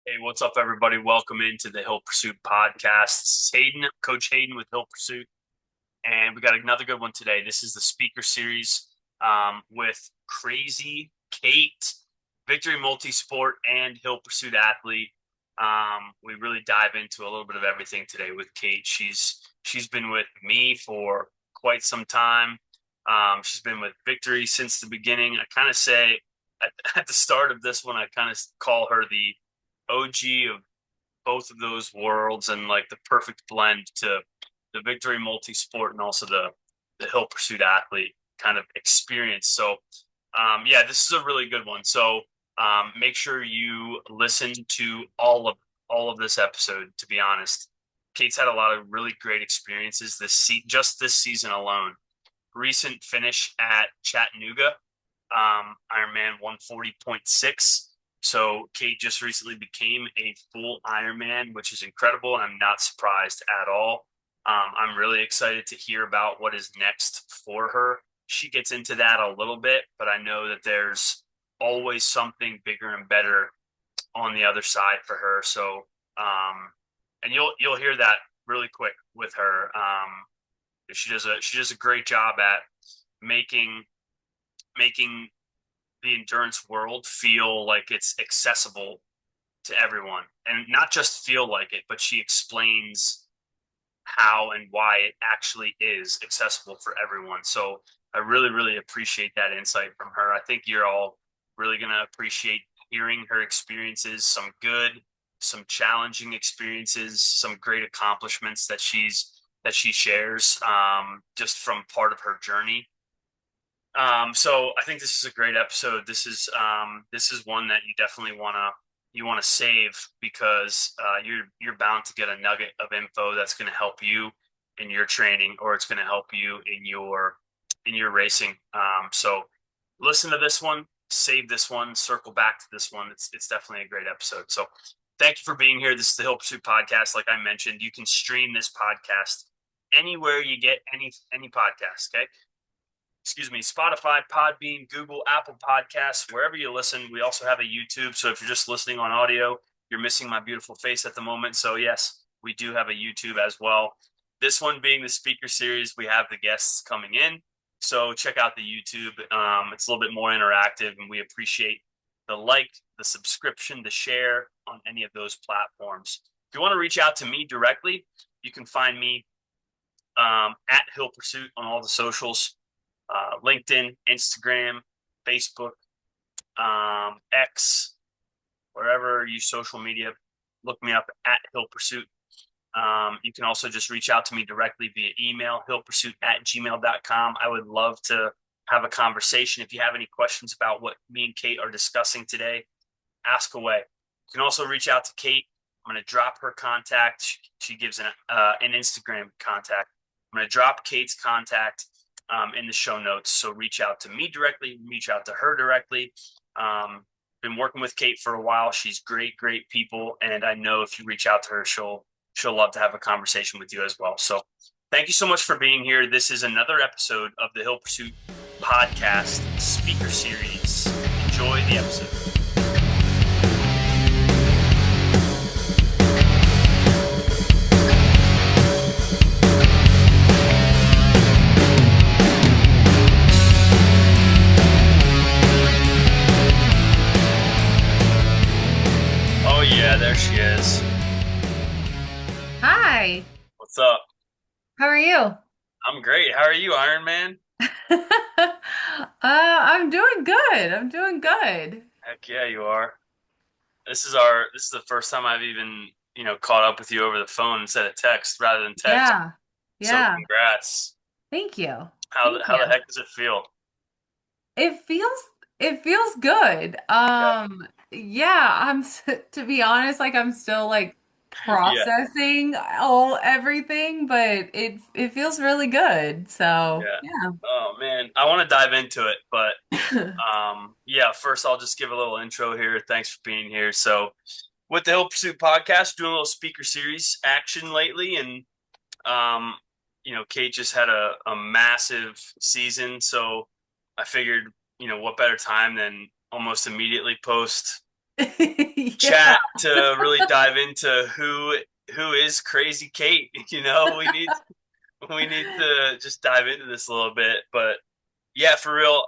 Hey, what's up, everybody? Welcome into the Hill Pursuit podcast. This is Hayden, Coach Hayden with Hill Pursuit, and we got another good one today. This is the speaker series with KRAZY Kate, Victorymultisport, and Hill Pursuit Athlete. We really dive into a little bit of everything today with Kate. She's been with me for quite some time. She's been with Victory since the beginning. I kind of say at the start of this one, I kind of call her the OG of both of those worlds and like the perfect blend to the Victorymultisport and also the Hill Pursuit Athlete kind of experience. So yeah, this is a really good one. So make sure you listen to all of this episode. To be honest, Kate's had a lot of really great experiences just this season alone. Recent finish at Chattanooga, Ironman 140.6. So Kate just recently became a full Ironman, which is incredible. I'm not surprised at all. I'm really excited to hear about what is next for her. She gets into that a little bit, but I know that there's always something bigger and better on the other side for her. So, and you'll hear that really quick with her. She does a great job at making making the endurance world feel like it's accessible to everyone, and not just feel like it, but she explains how and why it actually is accessible for everyone. So I really, really appreciate that insight from her. I think you're all really going to appreciate hearing her experiences, some good, some challenging experiences, some great accomplishments that she shares just from part of her journey. So I think this is a great episode. This is one that you want to save because you're bound to get a nugget of info that's going to help you in your training, or it's going to help you in your racing. So listen to this one, save this one, circle back to this one. It's definitely a great episode. So thank you for being here. This is the Hill Pursuit podcast. Like I mentioned, you can stream this podcast anywhere you get any podcast. Okay, excuse me, Spotify, Podbean, Google, Apple Podcasts, wherever you listen. We also have a YouTube. So if you're just listening on audio, you're missing my beautiful face at the moment. So yes, we do have a YouTube as well. This one being the speaker series, we have the guests coming in. So check out the YouTube. It's a little bit more interactive, and we appreciate the like, the subscription, the share on any of those platforms. If you want to reach out to me directly, you can find me at Hill Pursuit on all the socials. LinkedIn, Instagram, Facebook, X, wherever you social media. Look me up at Hill Pursuit. You can also just reach out to me directly via email, hillpursuit@gmail.com. I would love to have a conversation. If you have any questions about what me and Kate are discussing today, ask away. You can also reach out to Kate. I'm going to drop her contact. She gives an Instagram contact. I'm going to drop Kate's contact in the show notes. So reach out to me directly, reach out to her directly. Been working with Kate for a while. She's great people. And I know if you reach out to her, she'll love to have a conversation with you as well. So thank you so much for being here. This is another episode of the Hill Pursuit podcast speaker series. Enjoy the episode. Oh yeah, there she is. Hi, What's up? how are you? I'm great. How are you, Iron Man? I'm doing good. I'm doing good. Heck yeah, you are. This is the first time I've even, caught up with you over the phone instead of text rather than text. Yeah. So Yeah. congrats. Thank you. How Thank how the you. heck does it feel? It feels it feels good. Yeah. Yeah, to be honest, like I'm still like Yeah. processing all everything, but it feels really good. So, Yeah. Oh man, I want to dive into it, but yeah. yeah, first I'll just give a little intro here. Thanks for being here. So with the Hill Pursuit podcast, doing a little speaker series action lately, and um, Kate just had a massive season, so I figured, what better time than almost immediately post Yeah. chat to really dive into who is Crazy Kate. We need to just dive into this a little bit. But yeah, for real,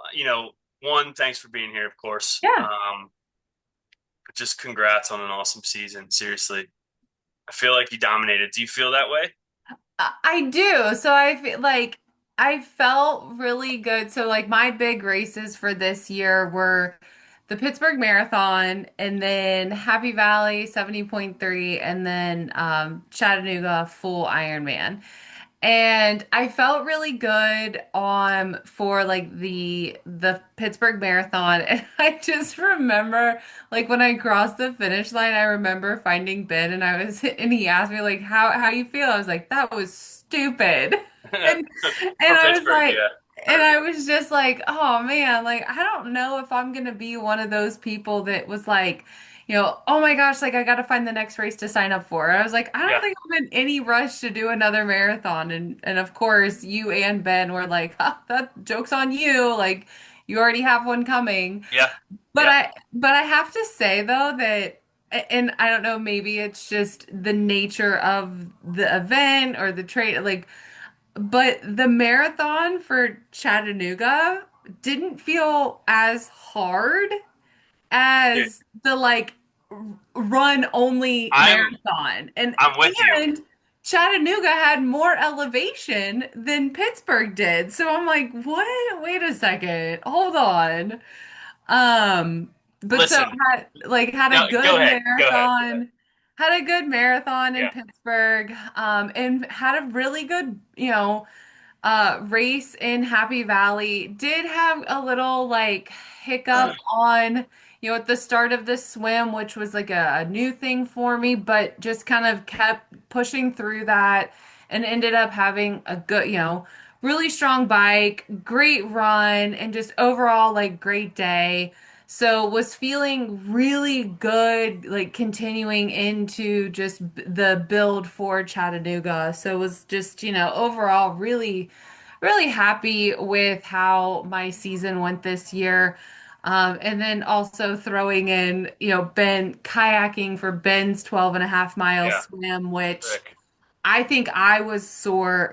one, thanks for being here, of course. Yeah. But just congrats on an awesome season. Seriously, I feel like you dominated. Do you feel that way? I do. So I feel like I felt really good. So like my big races for this year were the Pittsburgh Marathon and then Happy Valley 70.3 and then Chattanooga full Ironman. And I felt really good for like the Pittsburgh Marathon. And I just remember like when I crossed the finish line, I remember finding Ben and I was and he asked me like how you feel? I was like, that was stupid. And For I was Pittsburgh, like yeah. and I was just like, oh man, like I don't know if I'm gonna be one of those people that was like oh my gosh, like I got to find the next race to sign up for. I was like, I don't Yeah. think I'm in any rush to do another marathon. And of course, you and Ben were like, huh, that joke's on you. Like you already have one coming. Yeah. But Yeah. I have to say though that and I don't know, maybe it's just the nature of the event or the trade like but the marathon for Chattanooga didn't feel as hard Dude, as the like run only I'm marathon. I'm with you. And Chattanooga had more elevation than Pittsburgh did. So I'm like, what? Wait a second. Hold on. Um, but so Listen, had a no, go good ahead. Go ahead. Go ahead. had a good marathon in Yeah. Pittsburgh, and had a really good, race in Happy Valley. Did have a little like hiccup on, at the start of the swim, which was like a new thing for me, but just kind of kept pushing through that and ended up having a good, really strong bike, great run, and just overall like great day. So was feeling really good, like continuing into just the build for Chattanooga. So was just, overall really, really happy with how my season went this year. And then also throwing in, Ben kayaking for Ben's 12.5 mile Yeah. swim, which Rick. I think I was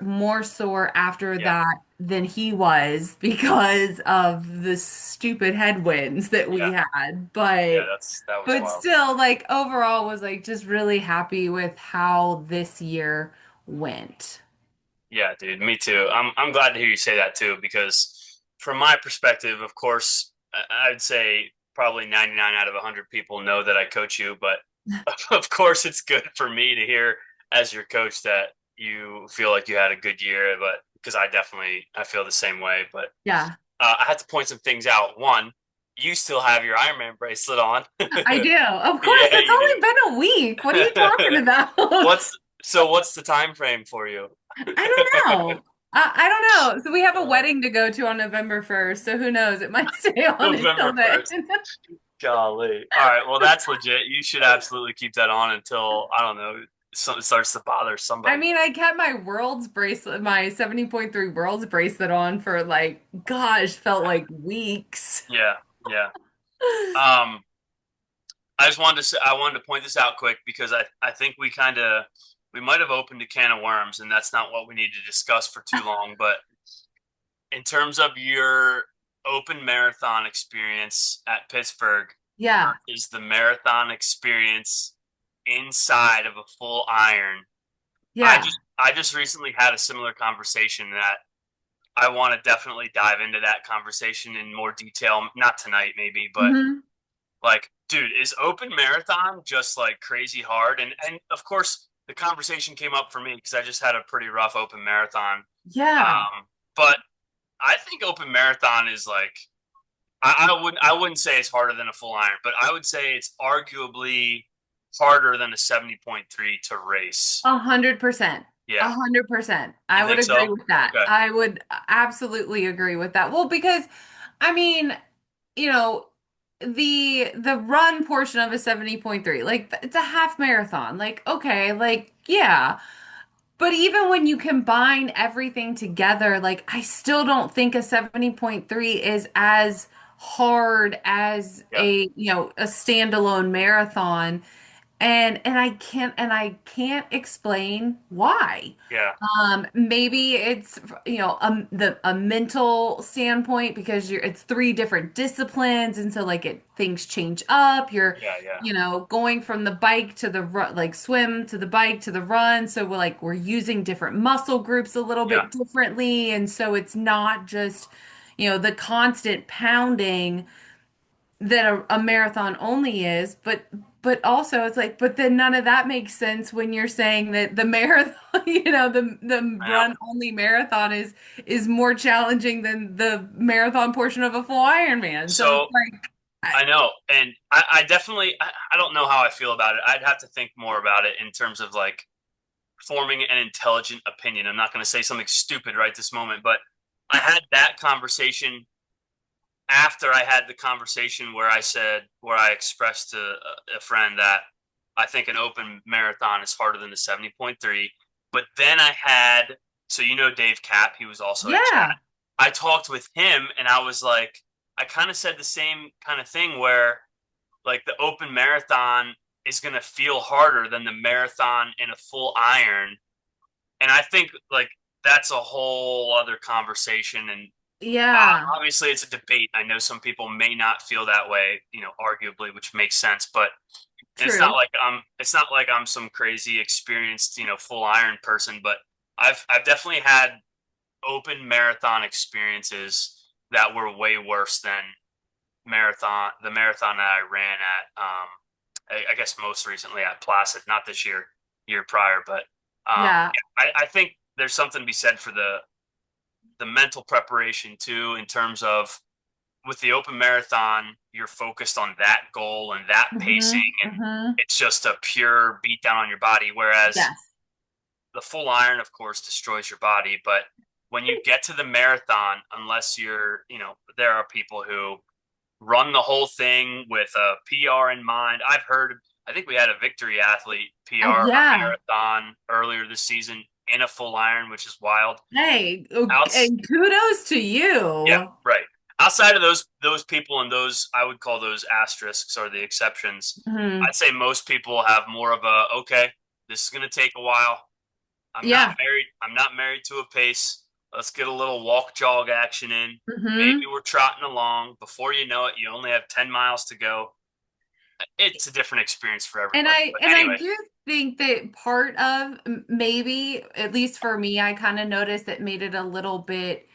more sore after Yeah. that than he was because of the stupid headwinds that we Yeah. had. Yeah. That was But wild. still, like overall was like just really happy with how this year went. Yeah, dude, me too. I'm glad to hear you say that too, because from my perspective, of course, I'd say probably 99 out of 100 people know that I coach you, but of course it's good for me to hear as your coach that you feel like you had a good year, but because I feel the same way, but Yeah, I had to point some things out. One, you still have your Ironman bracelet on. I do. Of course, Yeah, it's you only do. been a week. What are you talking about? What's the time frame for you? I don't know. I don't know. So we have a Uh, wedding to go to on November 1st. So who knows? It might stay on until November then. 1st. Golly. All right. Well, that's legit. You should absolutely keep that on until, I don't know, something starts to bother I somebody. mean, I kept my world's bracelet, my 70.3 world's bracelet on for like, gosh, felt like weeks. Yeah. Yeah. Um, I wanted to point this out quick because I think we might have opened a can of worms and that's not what we need to discuss for too long. But in terms of your open marathon experience at Pittsburgh Yeah. versus the marathon experience inside of a full iron, Yeah. I just recently had a similar conversation that I want to definitely dive into that conversation in more detail. Not tonight, maybe, but Hmm. like, dude, is open marathon just like crazy hard? And of course, the conversation came up for me because I just had a pretty rough open marathon. Yeah. But I think open marathon is like I wouldn't say it's harder than a full iron, but I would say it's arguably harder than a 70.3 to race. 100%. Yeah, 100%. you I would think agree so? with that. Okay. I would absolutely agree with that. Well, because I mean, you know, the run portion of a 70.3, like it's a half marathon. Like, okay, like yeah. But even when you combine everything together, like I still don't think a 70.3 is as hard as Yeah. a standalone marathon. And I can't explain why. Yeah. Maybe it's a mental standpoint because it's three different disciplines, and so like things change up. You're Yeah. Yeah. going from the bike to the run, like swim to the bike to the run. So we're using different muscle groups a little Yeah. bit differently, and so it's not just the constant pounding that a marathon only is, but also it's like, but then none of that makes sense when you're saying that the marathon, the I know. run only marathon is more challenging than the marathon portion of a full Ironman. So it's So like, I know, and I definitely I don't know how I feel about it. I'd have to think more about it in terms of like forming an intelligent opinion. I'm not going to say something stupid right this moment, but I had that conversation after I had the conversation where I expressed to a friend that I think an open marathon is harder than the 70.3. But then I had, so Dave Cap, he was also at Chat. yeah, I talked with him and I was like, I kind of said the same kind of thing where like the open marathon is going to feel harder than the marathon in a full iron. And I think like that's a whole other conversation. And yeah, obviously it's a debate. I know some people may not feel that way, arguably, which makes sense, but true. it's not like I'm some crazy experienced, full iron person, but I've definitely had open marathon experiences that were way worse than the marathon that I ran at I guess most recently at Placid, not this year prior, but Yeah. yeah, I think there's something to be said for the mental preparation too, in terms of with the open marathon, you're focused on that goal and that pacing, Hmm. and Hmm. it's just a pure beat down on your body. Whereas Yes. the full iron, of course, destroys your body. But when you get to the marathon, unless there are people who run the whole thing with a PR in mind. I think we had a Victory athlete PR a Yeah. marathon earlier this season in a full iron, which is wild. Hey, Outs, and kudos to yeah, you. right. Outside of those people and those, I would call those asterisks or the exceptions. Hmm. I'd say most people have more of a okay. This is going to take a while. I'm not Yeah. married. I'm not married to a pace. Let's get a little walk jog action in. Maybe Hmm. we're trotting along. Before you know it, you only have 10 miles to go. It's a different experience for And everybody. I But and I anyway, do think that part of maybe, at least for me, I kind of noticed that made it a little bit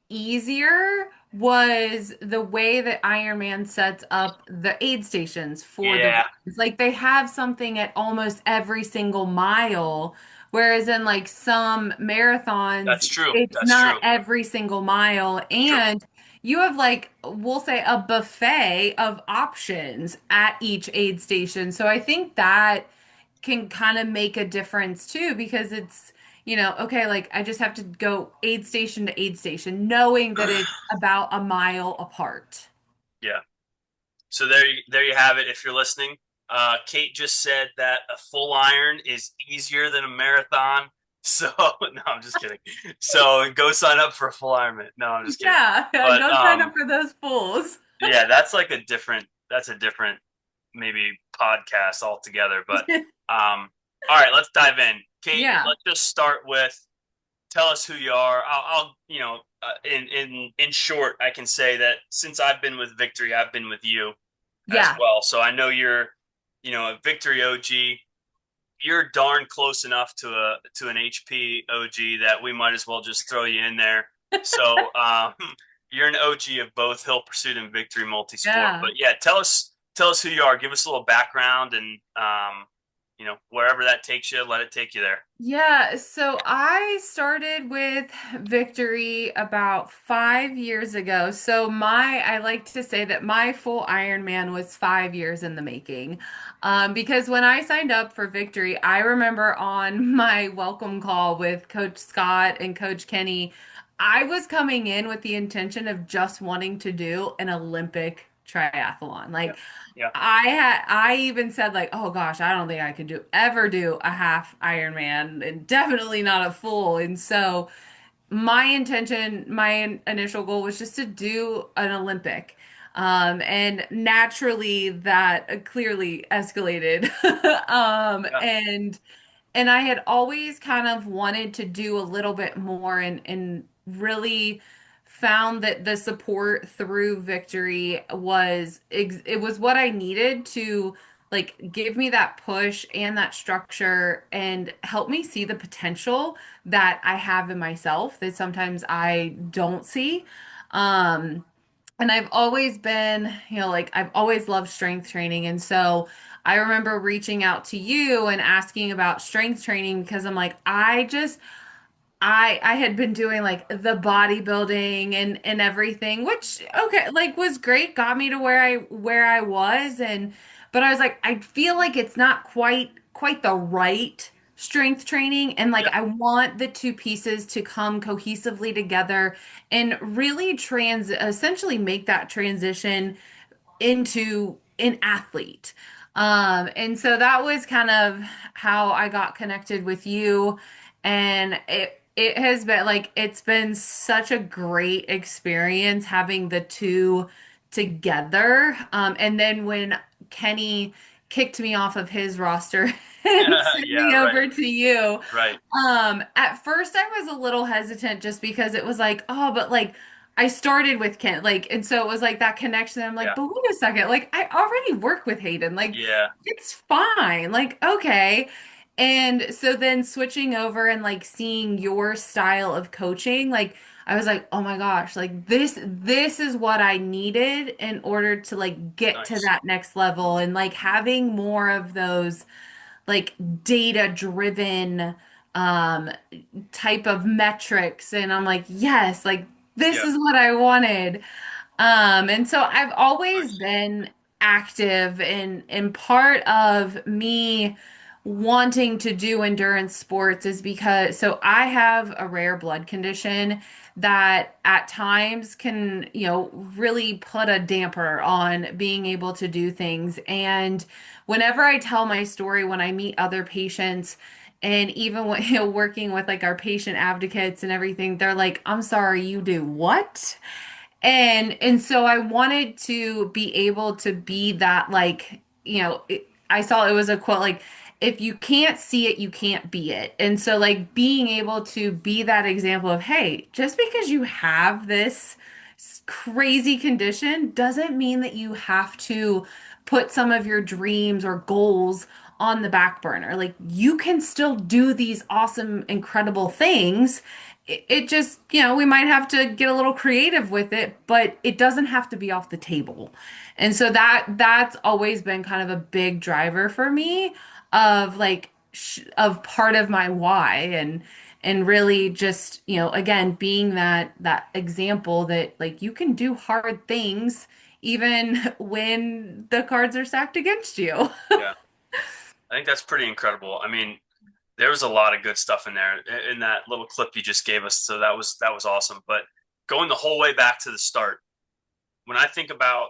easier was the way that Iron Man sets up the aid stations for the yeah, runs. Like they have something at almost every single mile, whereas in like some that's marathons, true. it's That's not true. every single mile. True. And you have like, we'll say a buffet of options at each aid station. So I think that can kind of make a difference too, because it's, okay, like I just have to go aid station to aid station, knowing that it's about a mile apart. Yeah. So there you have it. If you're listening, Kate just said that a full iron is easier than a marathon. So no, I'm just kidding. So go sign up for a full Ironman. No, I'm just kidding. Yeah, But go sign up for those fools. yeah, that's a different maybe podcast altogether. But all right, let's dive in. Kate, Yeah, let's just start with tell us who you are. I'll in short, I can say that since I've been with Victory, I've been with you as yeah, well. So I know you're, a Victory OG. You're darn close enough to an HP OG that we might as well just throw you in there. So you're an OG of both Hill Pursuit and Victory Multisport. yeah. But yeah, tell us who you are. Give us a little background, and wherever that takes you, let it take you there. Yeah, so I started with Victory about 5 years ago. So I like to say that my full Ironman was 5 years in the making. Because when I signed up for Victory, I remember on my welcome call with Coach Scott and Coach Kenny, I was coming in with the intention of just wanting to do an Olympic triathlon. Yeah, Like yeah, I even said like, oh gosh, I don't think I could ever do a half Ironman and definitely not a full. And so my initial goal was just to do an Olympic. And naturally that clearly escalated. Um, Yeah. and and I had always kind of wanted to do a little bit more and really found that the support through Victory it was what I needed to like give me that push and that structure and help me see the potential that I have in myself that sometimes I don't see. Um, and I've always been, like I've always loved strength training. And so I remember reaching out to you and asking about strength training because I'm like, I had been doing like the bodybuilding and everything, which okay, like was great, got me to where I was and but I was like I feel like it's not quite the right strength training and like Yeah. I want the two pieces to come cohesively together and really trans essentially make that transition into an athlete. And so that was kind of how I got connected with you. And it has been like it's been such a great experience having the two together. And then when Kenny kicked me off of his roster and sent Yeah, me right. over to you, Right. at first I was a little hesitant just because it was like, oh, but like I started with Kent, like, and so it was like that connection. I'm like, Yeah. but wait a second, like I already work with Hayden, like Yeah. it's fine, like okay. And so then switching over and like seeing your style of coaching, like I was like, oh my gosh, like this is what I needed in order to like get to Nice. that next level and like having more of those like data driven um type of metrics and I'm like yes like this Yeah. is what I wanted and so I've always Nice. been active and part of me wanting to do endurance sports is because so I have a rare blood condition that at times can, really put a damper on being able to do things. And whenever I tell my story, when I meet other patients, and even when, working with like our patient advocates and everything, they're like, I'm sorry, you do what? And so I wanted to be able to be that like, I saw it was a quote like if you can't see it, you can't be it. And so like being able to be that example of, hey, just because you have this crazy condition doesn't mean that you have to put some of your dreams or goals on the back burner. Like you can still do these awesome, incredible things it just, we might have to get a little creative with it, but it doesn't have to be off the table. And so that's always been kind of a big driver for me of like of part of my why and really just, again, being that example that like you can do hard things even when the cards are stacked against you. Yeah. I think that's pretty incredible. I mean, there was a lot of good stuff in there in that little clip you just gave us. So that was awesome. But going the whole way back to the start, when I think about,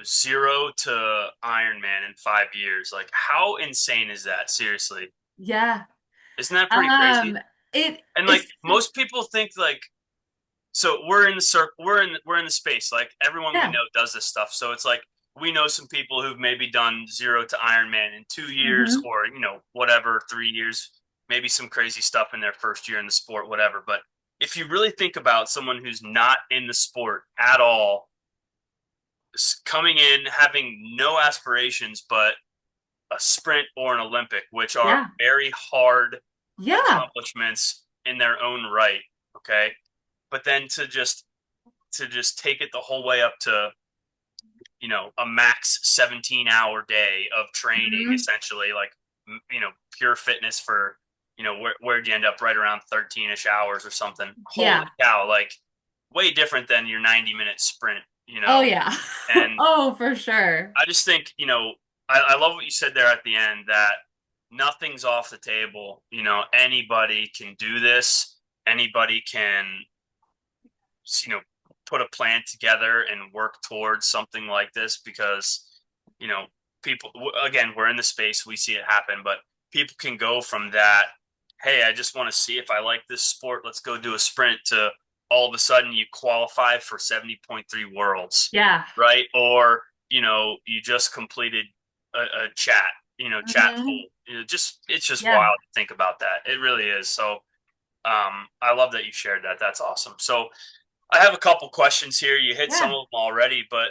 zero to Ironman in 5 years, like how insane is that? Seriously. Yeah. Isn't that pretty crazy? Um, it And is like most people think like so we're in the circle we're in the space. Like everyone we yeah. know does this stuff. So it's like we know some people who've maybe done zero to Ironman in 2 years Hmm. or whatever 3 years, maybe some crazy stuff in their first year in the sport, whatever. But if you really think about someone who's not in the sport at all, coming in having no aspirations but a sprint or an Olympic, which are Yeah. very hard Yeah. accomplishments in their own right. Okay, but then to just take it the whole way up to a max 17-hour day of training Hmm. essentially like pure fitness for where'd you end up right around 13ish hours or something. Holy Yeah. cow, like way different than your 90-minute sprint. Oh yeah. And Oh, for sure. I just think I love what you said there at the end that nothing's off the table. Anybody can do this. Anybody can you know put a plan together and work towards something like this because you know people, again, we're in the space, we see it happen, but people can go from that, hey, I just want to see if I like this sport, let's go do a sprint, to all of a sudden you qualify for 70.3 worlds, Yeah. right? Or, you just completed a chat, chat Hmm. pool. It's just Yeah. wild to think about that. It really is. So, I love that you shared that. That's awesome. So I have a couple questions here. You hit some Yeah. of them already, but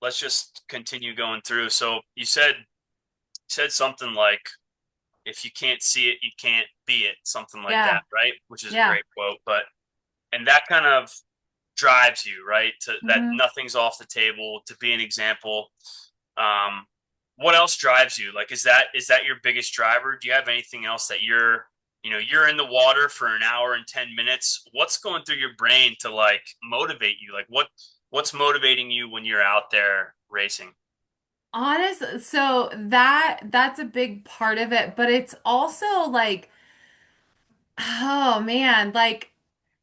let's just continue going through. So you said something like, "If you can't see it, you can't be it," something like Yeah. that, right? Which is a Yeah. great quote. But and that kind of drives you, right? To that Hmm. nothing's off the table. To be an example. Um, what else drives you? Like, is that your biggest driver? Do you have anything else that you're in the water for an hour and 10 minutes? What's going through your brain to like motivate you? Like, what's motivating you when you're out there racing? Honest, so that's a big part of it, but it's also like, oh man, like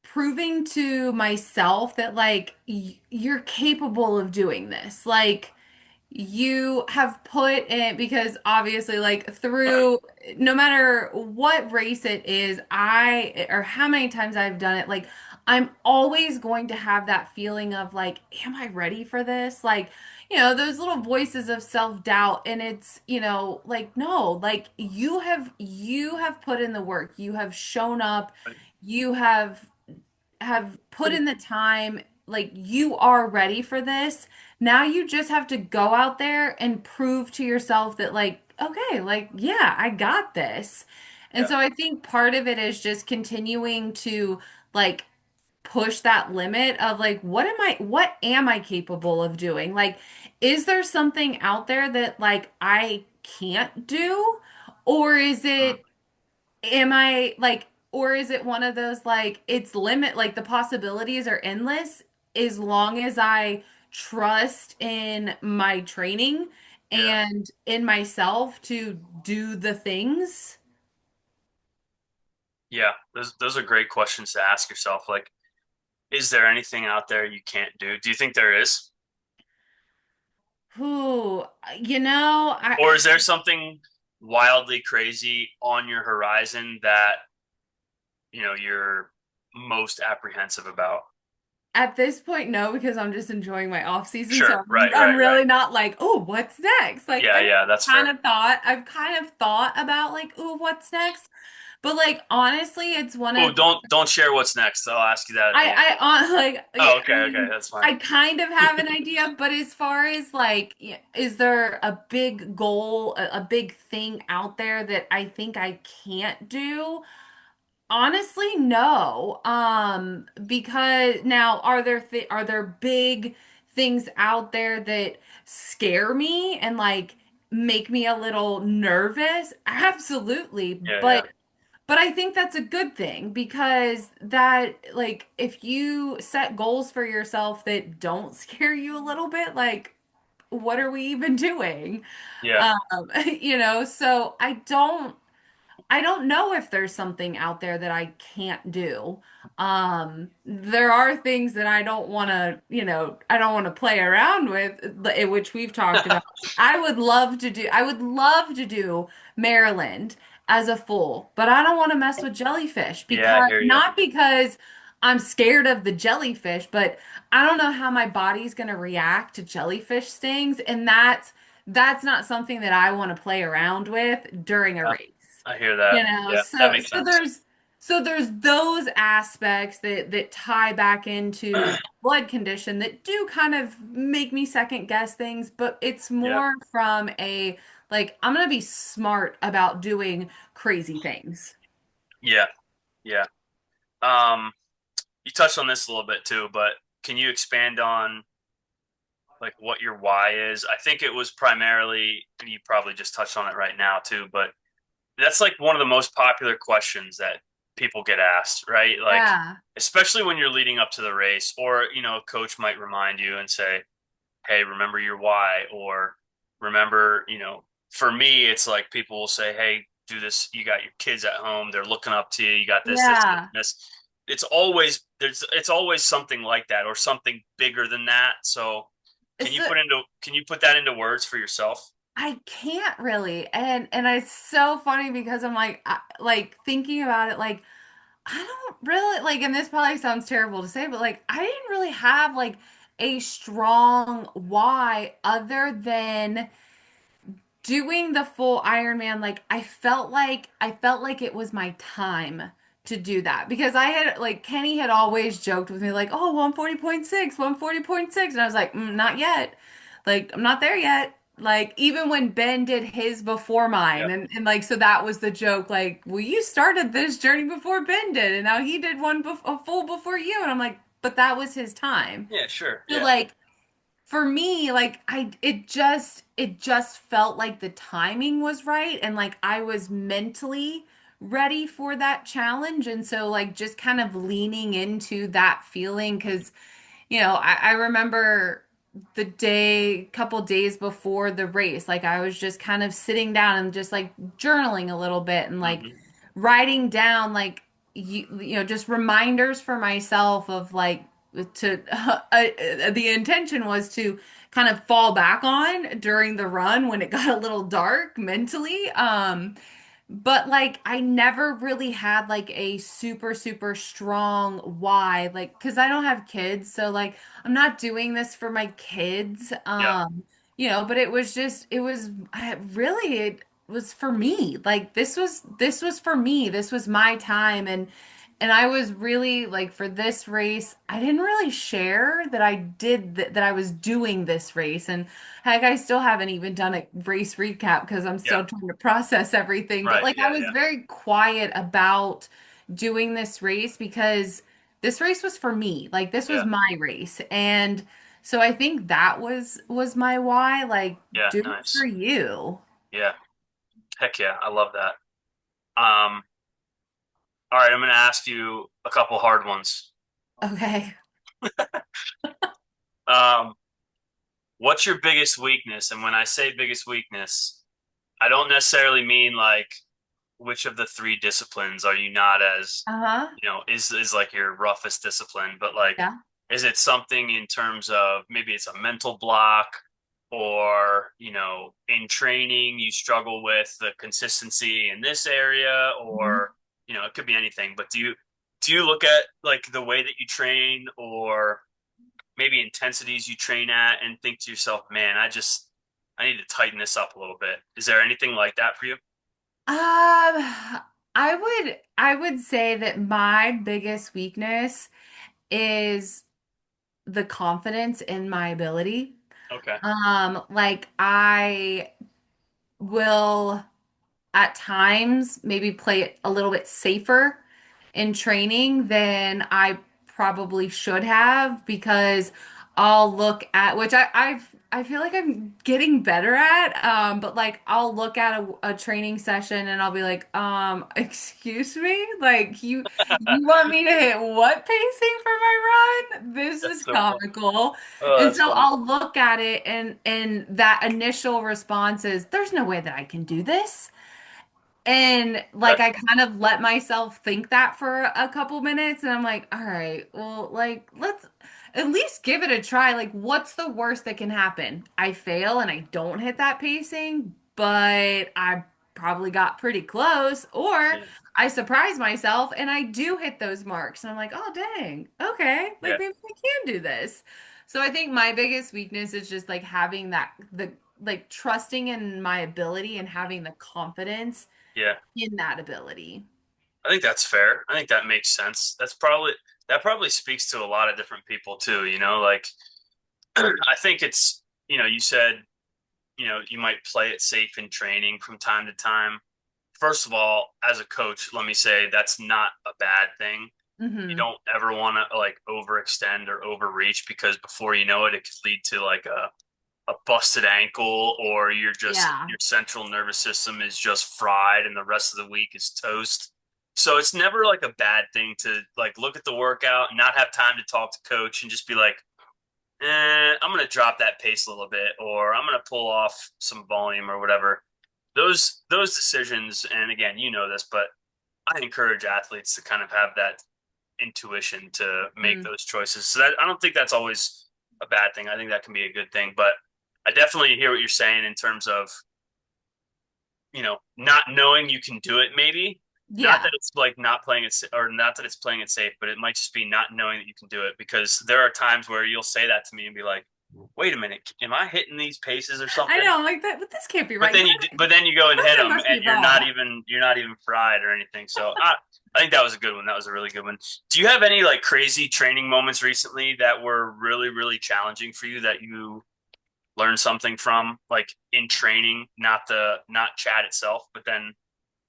proving to myself that like you're capable of doing this. Like you have put in, because obviously like through no matter what race it is, I or how many times I've done it, like I'm always going to have that feeling of like, am I ready for this? Like, those little voices of self-doubt, and it's, like, no, like you have put in the work, you have shown up, you have put in the time, like you are ready for this. Now you just have to go out there and prove to yourself that like, okay, like yeah, I got this. And Yeah, so I think part of it is just continuing to like push that limit of like what am I capable of doing? Like is there something out there that like I can't do? Or is mm, it am I like, or is it one of those like it's limit, like the possibilities are endless as long as I trust in my training yeah, and in myself to do the things? yeah. Those are great questions to ask yourself. Like, is there anything out there you can't do? Do you think there is? Who, you know, I Or is there something wildly crazy on your horizon that, you're most apprehensive about? at this point no, because I'm just enjoying my off season, so Sure. I'm, Right, I'm right, right. really not like, oh, what's next? Like Yeah, I've yeah, that's kind fair. of thought, about like, oh, what's next? But like honestly, it's one Oh, of don't share what's next. I'll ask you that at the end. like Oh, I okay, okay, mean that's fine. I kind of have an idea, but as far as like is there a big goal, a big thing out there that I think I can't do? Honestly, no. Because now are there big things out there that scare me and like make me a little nervous? Absolutely. Yeah, yeah, But I think that's a good thing because that, like, if you set goals for yourself that don't scare you a little bit, like, what are we even doing? yeah, Um, so I don't know if there's something out there that I can't do. There are things that I don't want to play around with, which we've talked about. I would love to do Maryland as a full, but I don't want to mess with jellyfish yeah. I because hear you. not because I'm scared of the jellyfish, but I don't know how my body's going to react to jellyfish stings, and that's not something that I want to play around with during a Yeah, race. I hear that. You know, Yeah, that so makes so sense. there's so there's those aspects that tie back into blood condition that do kind of make me second guess things, but it's Yeah, more from a like I'm gonna be smart about doing crazy things. yeah, yeah. Um, you touched on this a little bit too, but can you expand on like what your why is? I think it was primarily, and you probably just touched on it right now too, but that's like one of the most popular questions that people get asked, right? Like, Yeah. especially when you're leading up to the race, or, a coach might remind you and say, hey, remember your why, or remember, for me, it's like people will say, hey, do this. You got your kids at home. They're looking up to you. You got Yeah. this. It's always something like that or something bigger than that. So So can you put that into words for yourself? I can't really. And it's so funny because I'm like thinking about it like I don't really like, and this probably sounds terrible to say, but like I didn't really have like a strong why other than doing the full Ironman. Like I felt like it was my time to do that because I had like Kenny had always joked with me like, "Oh, 140.6, 140.6." And I was like, not yet. Like I'm not there yet. Like even when Ben did his before mine Yeah. and like so that was the joke like, "Well, you started this journey before Ben did and now he did one a full before you." And I'm like, "But that was his time." Yeah, sure. So Yeah. like for me, like it just felt like the timing was right and like I was mentally ready for that challenge. And so like just kind of leaning into that feeling because I remember the couple days before the race, like I was just kind of sitting down and just like journaling a little bit and like Hmm. writing down like just reminders for myself of like to the intention was to kind of fall back on during the run when it got a little dark mentally. But like I never really had like a super super strong why like because I don't have kids so like I'm not doing this for my kids Yeah. but it was for me like this was for me, this was my time. And I was really like for this race, I didn't really share that that I was doing this race. And heck, I still haven't even done a race recap because I'm Yeah. still trying to process everything. But Right. like I Yeah. was Yeah. very quiet about doing this race because this race was for me. Like this was Yeah. my race. And so I think that was my why. Like Yeah. do it for Nice. you. Yeah. Heck yeah. I love that. Um, all right, I'm gonna ask you a couple hard ones. Okay. Um, what's your biggest weakness? And when I say biggest weakness, I don't necessarily mean like which of the three disciplines are you not as, Uh-huh. is like your roughest discipline, but like, Yeah. is it something in terms of maybe it's a mental block or, in training you struggle with the consistency in this area or, Mhm. it could be anything, but do you look at like the way that you train or maybe intensities you train at and think to yourself, man, I need to tighten this up a little bit. Is there anything like that for you? I would say that my biggest weakness is the confidence in my ability. Okay. Like I will at times maybe play it a little bit safer in training than I probably should have because I'll look at which I feel like I'm getting better at but like I'll look at a training session and I'll be like excuse me like you want me to hit what pacing for my run, this That's is so funny. comical. Oh, And that's so funny. I'll look at it and that initial response is there's no way that I can do this. And like Okay. I kind of let myself think that for a couple minutes and I'm like, all right, well, like let's at least give it a try. Like, what's the worst that can happen? I fail and I don't hit that pacing, but I probably got pretty close, or Yeah. I surprise myself and I do hit those marks. And I'm like, oh dang, okay, Yeah. like maybe I can do this. So I think my biggest weakness is just like having the like trusting in my ability and having the confidence Yeah. in that ability. I think that's fair. I think that makes sense. That probably speaks to a lot of different people too, like I think it's, you said, you might play it safe in training from time to time. First of all, as a coach, let me say that's not a bad thing. You Hmm. don't ever want to like overextend or overreach because before you know it, it could lead to like a busted ankle or Yeah. your central nervous system is just fried and the rest of the week is toast. So it's never like a bad thing to like look at the workout and not have time to talk to coach and just be like, I'm gonna drop that pace a little bit or I'm gonna pull off some volume or whatever. Those decisions, and again, you know this, but I encourage athletes to kind of have that intuition to make Mm. those choices. So that I don't think that's always a bad thing. I think that can be a good thing. But I definitely hear what you're saying in terms of, not knowing you can do it maybe. Not Yeah. that it's like not playing it, or not that it's playing it safe, but it might just be not knowing that you can do it. Because there are times where you'll say that to me and be like, "Wait a minute, am I hitting these paces or I something?" know, I'm like that, but this can't be But right. then you go and hit Something them, must be and wrong. you're not even fried or anything. So I think that was a good one. That was a really good one. Do you have any like crazy training moments recently that were really challenging for you that you learned something from, like in training, not chat itself, but then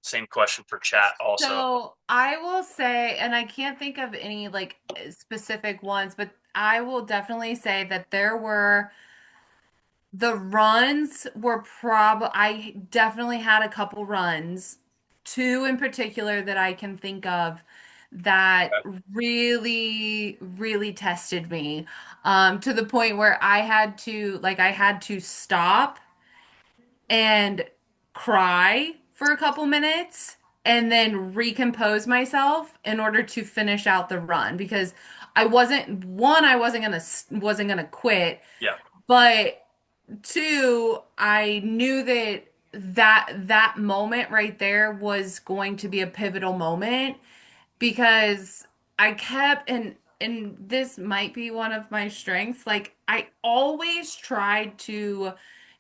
same question for chat also. So I will say, and I can't think of any like specific ones, but I will definitely say that there were the runs were I definitely had a couple runs, two in particular that I can think of that really tested me, to the point where I had to stop and cry for a couple minutes and then recompose myself in order to finish out the run because I wasn't gonna quit, Yeah, but two, I knew that that moment right there was going to be a pivotal moment because I kept and this might be one of my strengths. Like I always tried to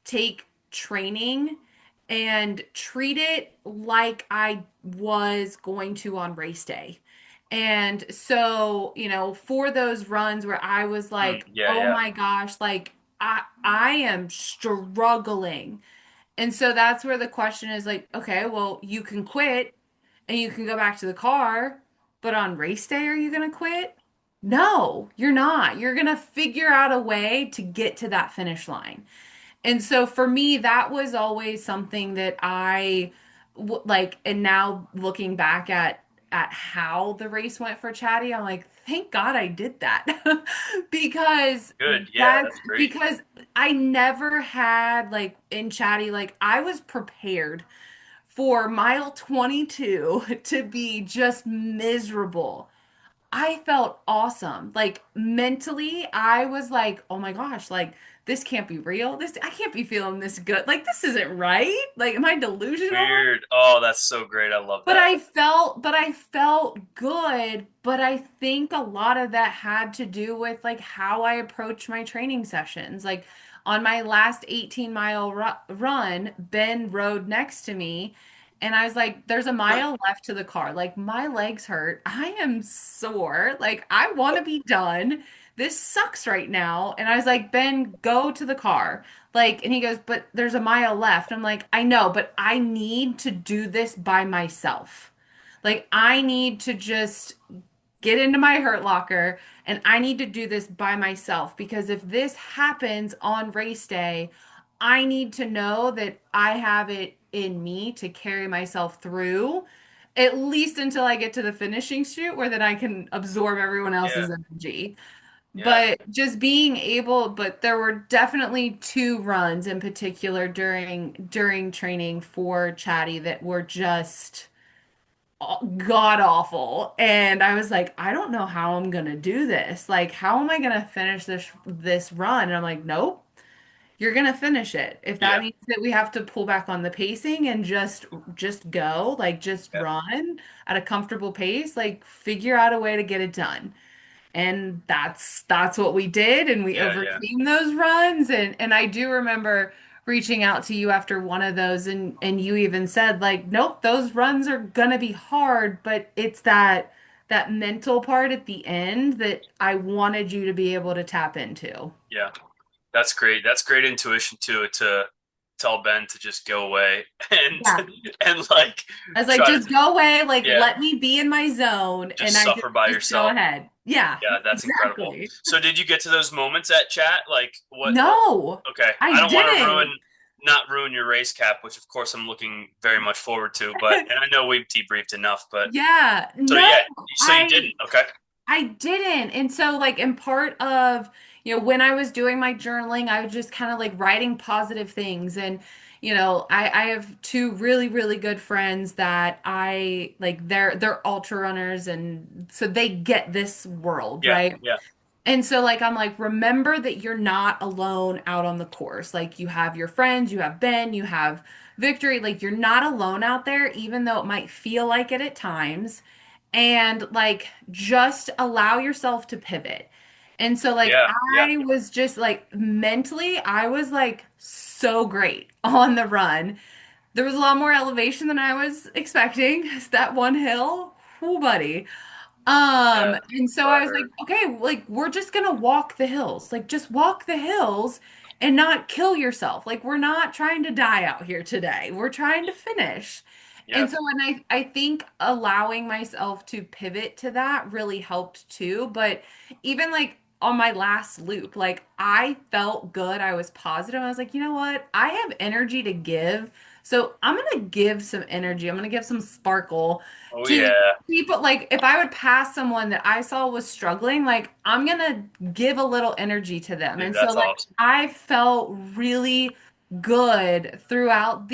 take training and treat it like I was going to on race day. And so, for those runs where I was like, yeah, "Oh yeah, my gosh, like I am struggling." And so that's where the question is like, okay, well, you can quit and you can go back to the car, but on race day, are you going to quit? No, you're not. You're going to figure out a way to get to that finish line. And so for me, that was always something that like, and now looking back at how the race went for Chatty, I'm like, thank God I did that. because good. Yeah, that's great. because I never had like in Chatty, like I was prepared for mile 22 to be just miserable. I felt awesome. Like mentally, I was like, "Oh my gosh, like this can't be real. This I can't be feeling this good. Like this isn't right. Like am I delusional?" Weird. Oh, that's so great. I love But that. I felt good, but I think a lot of that had to do with like how I approach my training sessions. Like on my last 18-mile run, Ben rode next to me and I was like, there's a mile left to the car. Like my legs hurt. I am sore. Like I want to be done. This sucks right now. And I was like, Ben, go to the car. Like, and he goes, but there's a mile left. I'm like, I know, but I need to do this by myself. Like, I need to just get into my hurt locker and I need to do this by myself because if this happens on race day, I need to know that I have it in me to carry myself through at least until I get to the finishing chute where then I can absorb everyone Yeah, else's energy. yeah. But just being able, but there were definitely two runs in particular during training for Chatty that were just god awful. And I was like, I don't know how I'm gonna do this. Like, how am I gonna finish this run? And I'm like, nope, you're gonna finish it. If that Yeah, means that we have to pull back on the pacing and just go, like just yeah, run at a comfortable pace, like figure out a way to get it done. And that's what we did, and we yeah, yeah, overcame those runs. And I do remember reaching out to you after one of those, and you even said like, nope, those runs are gonna be hard, but it's that mental part at the end that I wanted you to be able to tap into. yeah. That's great. That's great intuition too, to tell Ben to just go away and Yeah. like I was like, try to, just go away, like yeah, let me be in my zone, and just I suffer by just go yourself. ahead. Yeah, Yeah, that's incredible. exactly. So did you get to those moments at chat? Like what No, okay. I I don't want to didn't. not ruin your race cap, which of course I'm looking very much forward to, but and I know we've debriefed enough, but Yeah, so no, yeah, so you I didn't. Okay. I didn't. And so like in part of, when I was doing my journaling, I was just kind of like writing positive things. And, I have two really good friends that I like they're ultra runners and so they get this world, Yeah, right? yeah, And so like I'm like, remember that you're not alone out on the course. Like you have your friends, you have Ben, you have Victory, like you're not alone out there, even though it might feel like it at times. And like just allow yourself to pivot. And so like Yeah, yeah. I was just like mentally, I was like so great on the run. There was a lot more elevation than I was expecting. That one hill, oh buddy. Yeah, And that's so what I I was like, heard. okay, like we're just gonna walk the hills. Like just walk the hills and not kill yourself. Like we're not trying to die out here today. We're trying to finish. And Yep. so and I think allowing myself to pivot to that really helped too. But even like on my last loop, like I felt good. I was positive. I was like, you know what? I have energy to give. So I'm gonna give some energy. I'm gonna give some sparkle Oh to yeah, people. Like if I would pass someone that I saw was struggling, like I'm gonna give a little energy to them. dude, And so that's like awesome. I felt really good throughout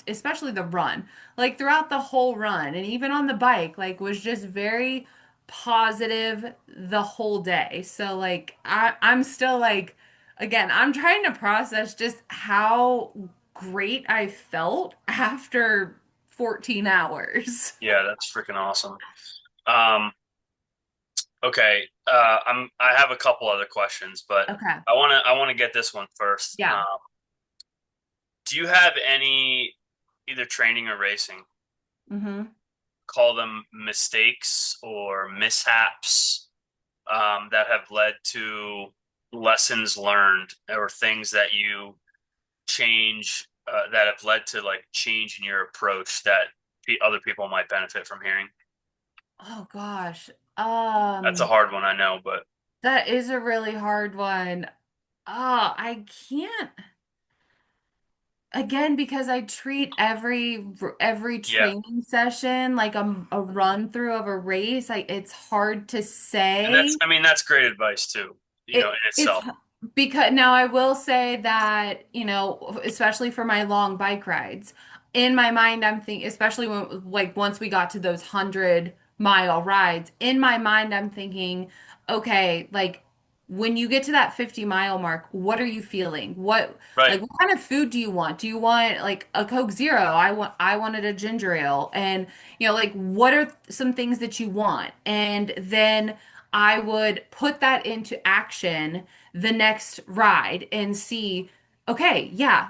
especially the run, like throughout the whole run and even on the bike, like was just very positive the whole day. So like I'm still like again, I'm trying to process just how great I felt after 14 hours. Yeah, that's freaking awesome. Um, okay. I have a couple other questions, but Okay. I wanna get this one first. Yeah. Do you have any either training or racing, Mm-hmm. call them mistakes or mishaps, that have led to lessons learned or things that you change, that have led to like change in your approach that other people might benefit from hearing? Oh gosh. That's a hard one, I know, but That is a really hard one. Oh, I can't again because I treat every yeah. training session like a run through of a race. Like it's hard to And that's, say. I mean, that's great advice too, in It's itself. because now I will say that, especially for my long bike rides, in my mind, I'm thinking, especially when, like, once we got to those 100-mile rides, in my mind, I'm thinking, okay, like, when you get to that 50-mile mark, what are you feeling? Right. What kind of food do you want? Do you want like a Coke Zero? I wanted a ginger ale. And, like, what are some things that you want? And then I would put that into action the next ride and see, okay, yeah,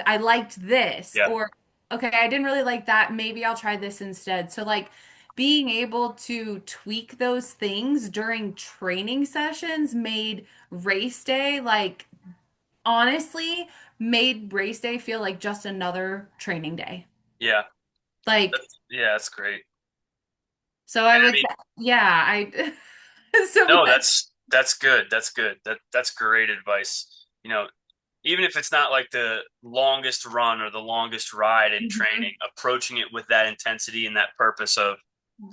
I liked this, Yeah. or okay, I didn't really like that. Maybe I'll try this instead. So, like, being able to tweak those things during training sessions made race day, like, honestly, made race day feel like just another training day. Yeah. Like, Yeah, that's great. so I And I would say, mean, yeah, I, so no, much. that's good. That's good. That's great advice. Even if it's not like the longest run or the longest ride in Mhm. training, approaching it with that intensity and that purpose of,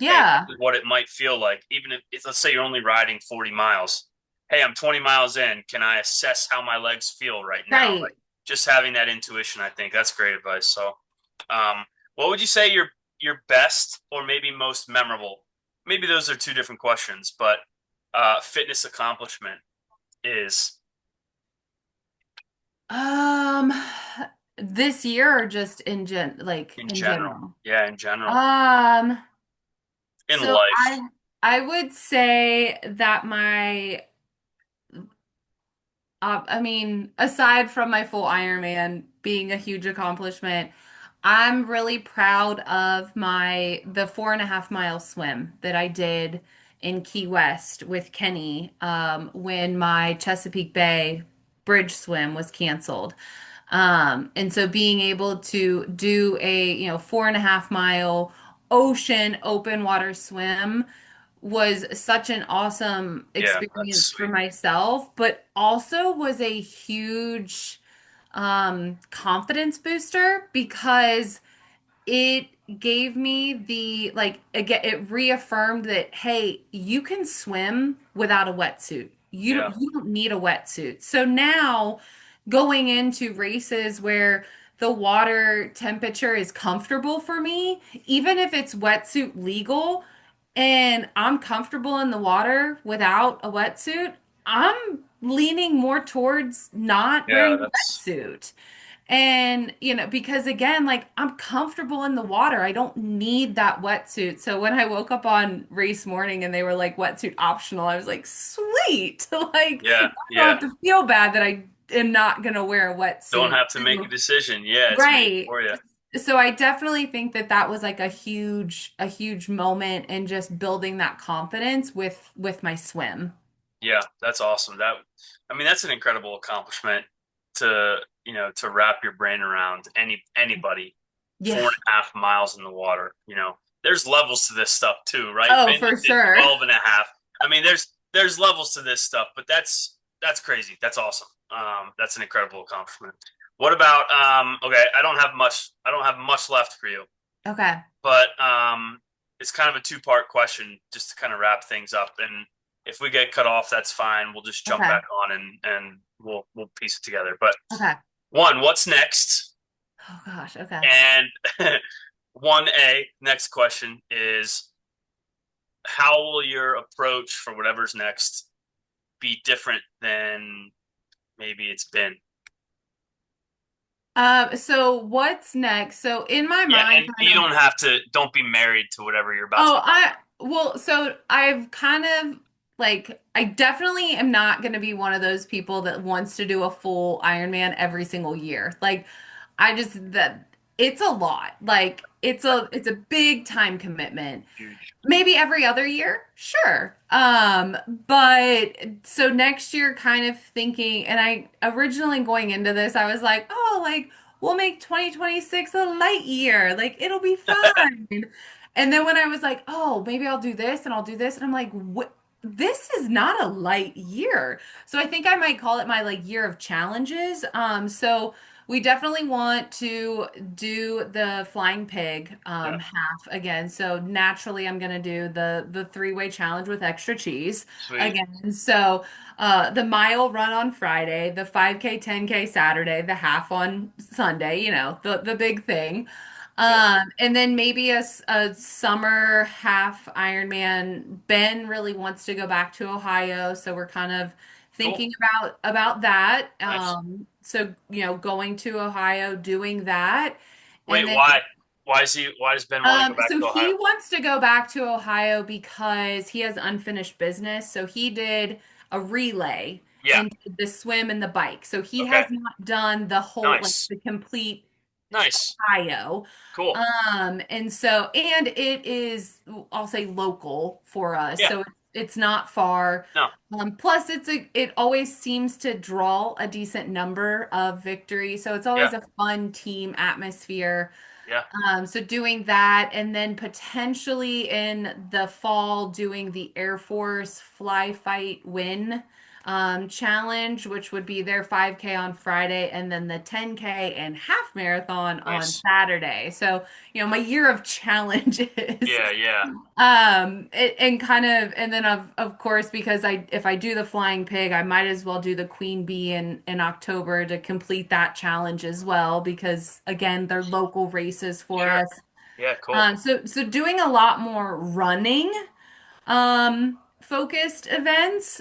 hey, Yeah, this is what it might feel like. Even if it's, let's say you're only riding 40 miles. Hey, I'm 20 miles in. Can I assess how my legs feel right now? right. Like just having that intuition, I think that's great advice. So, um, what would you say your best or maybe most memorable? Maybe those are two different questions, but fitness accomplishment is Um, this year or just in in general. general? Yeah, in general. Um, In so life. I would say that I mean, aside from my full Ironman being a huge accomplishment, I'm really proud of the 4.5 mile swim that I did in Key West with Kenny when my Chesapeake Bay bridge swim was canceled. And so being able to do a 4.5 mile ocean open water swim was such an awesome Yeah, that's experience for sweet. myself, but also was a huge confidence booster because it gave me the like again it reaffirmed that hey, you can swim without a wetsuit. Yeah, You don't need a wetsuit. So now going into races where the water temperature is comfortable for me, even if it's wetsuit legal and I'm comfortable in the water without a wetsuit, I'm leaning more towards not yeah, wearing a that's wetsuit. And, because again, like I'm comfortable in the water. I don't need that wetsuit. So when I woke up on race morning and they were like wetsuit optional, I was like, sweet. Like I Yeah, don't yeah. have to feel bad that I am not gonna wear a Don't wetsuit. have to make a decision. Yeah, it's made Right. for you. So I definitely think that that was like a huge moment in just building that confidence with my swim. Yeah, that's awesome. I mean, that's an incredible accomplishment to, to wrap your brain around anybody Yeah. 4.5 miles in the water. There's levels to this stuff too, right? Oh, Ben for just did sure. 12 and a half. I mean, there's levels to this stuff, but that's crazy. That's awesome. That's an incredible accomplishment. What about okay, I don't have much left for you, Okay. but it's kind of a two-part question just to kind of wrap things up. And if we get cut off, that's fine. We'll just jump Okay. back on and we'll piece it together. But Okay. one, what's next? Oh gosh. Okay. And 1A, next question is how will your approach for whatever's next be different than maybe it's been? So what's next? So in my Yeah, mind, and kind you of, don't be married to whatever you're about to oh, do. so I've kind of like, I definitely am not going to be one of those people that wants to do a full Ironman every single year. Like, that it's a lot. Like, it's a big time commitment. Huge. Maybe every other year, sure. But so next year, kind of thinking, and I originally going into this, I was like, oh, like we'll make 2026 a light year, like it'll be fine. And then when I was like, oh, maybe I'll do this and I'll do this, and I'm like, what? This is not a light year. So I think I might call it my like year of challenges. So we definitely want to do the flying pig Yeah, half again. So naturally, I'm gonna do the three-way challenge with extra cheese sweet. again. So the mile run on Friday, the 5K, 10K Saturday, the half on Sunday. The big thing. Yeah. And then maybe a summer half Ironman. Ben really wants to go back to Ohio, so we're kind of Cool. thinking about that. Nice. So going to Ohio, doing that, and Wait, then why? Why does Ben want to go back so to Ohio? he wants to go back to Ohio because he has unfinished business. So he did a relay Yeah. and did the swim and the bike. So he Okay. has not done the whole like Nice. the complete Nice. Ohio. Cool. And it is, I'll say local for us. Yeah. So it's not far. No. Plus it always seems to draw a decent number of victory. So it's Yeah. always a fun team atmosphere. Yeah. So doing that and then potentially in the fall doing the Air Force Fly Fight Win challenge, which would be their 5K on Friday and then the 10K and half marathon on Nice. Saturday. So, my year of challenges. Yeah. Yeah. And kind of, and then of course, because if I do the flying pig, I might as well do the queen bee in October to complete that challenge as well, because again, they're local races for Sure. us. Yeah. Cool. So doing a lot more running, focused events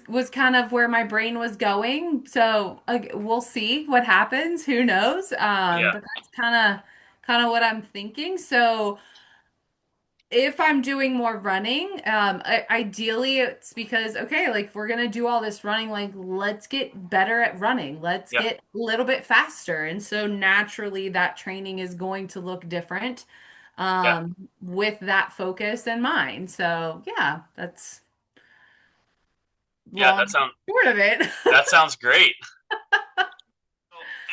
was kind of where my brain was going. So we'll see what happens. Who knows? Yeah. But that's kind of what I'm thinking. So if I'm doing more running, ideally it's because, okay, like if we're gonna do all this running, like let's get better at running. Let's Yeah. get a little bit faster. And so naturally that training is going to look different Yeah. with that focus in mind. So yeah, that's Yeah. long short of it. That sounds great. So,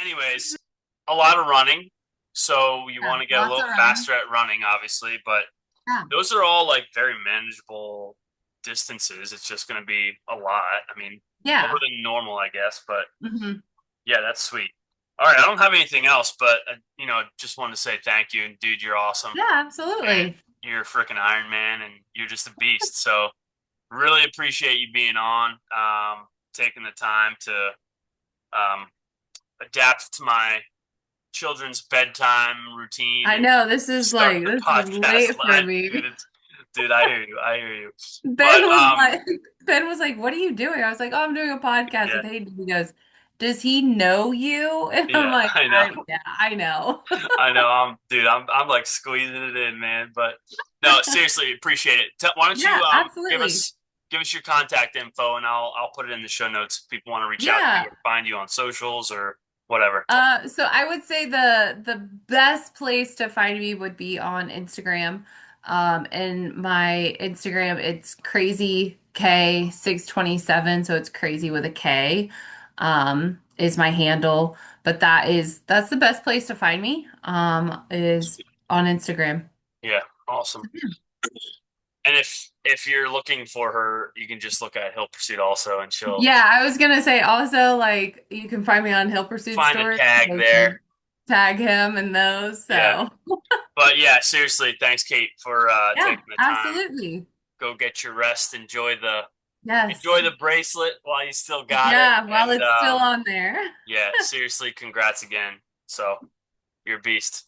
anyways, a lot of running. So you Yeah, want to get a lots little of running. faster at running, obviously, but Yeah. those are all like very manageable distances. It's just going to be a lot. I mean, more Yeah. than normal, I guess, but Hmm. yeah, that's sweet. All right, I don't have anything else, but just wanted to say thank you, and dude, you're awesome, Yeah, and absolutely. you're a freaking Iron Man, and you're just a beast. So really appreciate you being on, taking the time to um, adapt to my children's bedtime routine I and know this is start like the this is podcast late for live, me. dude. Dude, I hear you. I hear you. Ben But was like, Ben was like, "What are you doing?" I was like, "Oh, I'm doing a podcast yeah, with Hayden." He goes, does he know you? And I'm Yeah, like, I know. yeah, I know. I know. I'm like squeezing it in, man. But no, seriously, appreciate it. Why don't you Yeah, absolutely. give us your contact info, and I'll put it in the show notes if people want to reach out to you Yeah. or find you on socials or whatever. So I would say the best place to find me would be on Instagram. And my Instagram, it's crazy K 627, so it's crazy with a K, is my handle. But that's the best place to find me, is on Instagram. Yeah, awesome. And if you're looking for her, you can just look at Hill Pursuit also, and she'll Yeah, I was gonna say also like you can find me on Hill Pursuit find the Stories. tag I there. can tag him in those. Yeah. So But yeah, seriously, thanks, Kate, for yeah, taking the time. absolutely. Go get your rest. Yes. Enjoy the bracelet while you still got it. Yeah, while And it's still on there. yeah, seriously, congrats again. So you're a beast.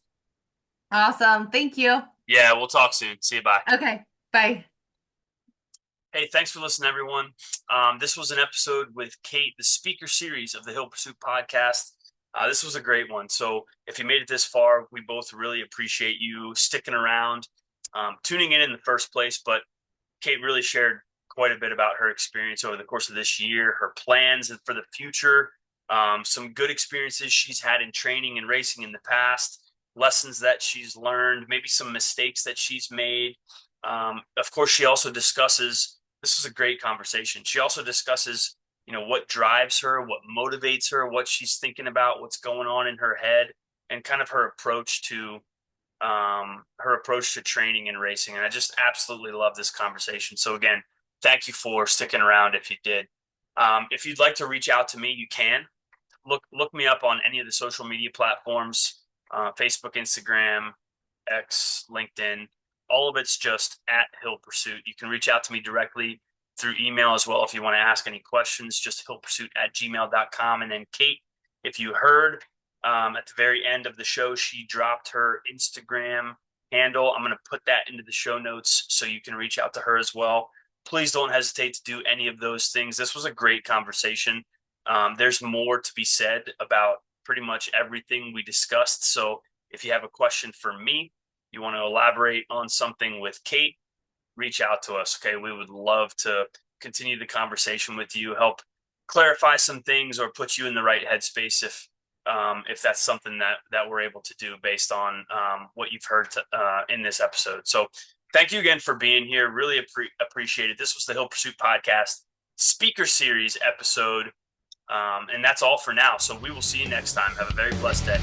Awesome. Thank you. Yeah, we'll talk soon. See you. Bye. Okay. Bye. Hey, thanks for listening, everyone. This was an episode with Kate, the speaker series of the Hill Pursuit podcast. This was a great one. So if you made it this far, we both really appreciate you sticking around, tuning in the first place. But Kate really shared quite a bit about her experience over the course of this year, her plans for the future, some good experiences she's had in training and racing in the past, lessons that she's learned, maybe some mistakes that she's made. Of course, she also discusses, this is a great conversation. She also discusses, what drives her, what motivates her, what she's thinking about, what's going on in her head, and kind of her approach to training and racing. And I just absolutely love this conversation. So again, thank you for sticking around if you did. If you'd like to reach out to me, you can look me up on any of the social media platforms, Facebook, Instagram, X, LinkedIn. All of it's just at Hill Pursuit. You can reach out to me directly through email as well if you want to ask any questions, just hillpursuit@gmail.com. And then Kate, if you heard, at the very end of the show, she dropped her Instagram handle. I'm going to put that into the show notes so you can reach out to her as well. Please don't hesitate to do any of those things. This was a great conversation. There's more to be said about pretty much everything we discussed. So if you have a question for me, you want to elaborate on something with Kate, reach out to us. Okay. We would love to continue the conversation with you, help clarify some things or put you in the right headspace if that's something that we're able to do based on what you've heard in this episode. So thank you again for being here. Really appreciate it. This was the Hill Pursuit Podcast speaker series episode. And that's all for now. So we will see you next time. Have a very blessed day.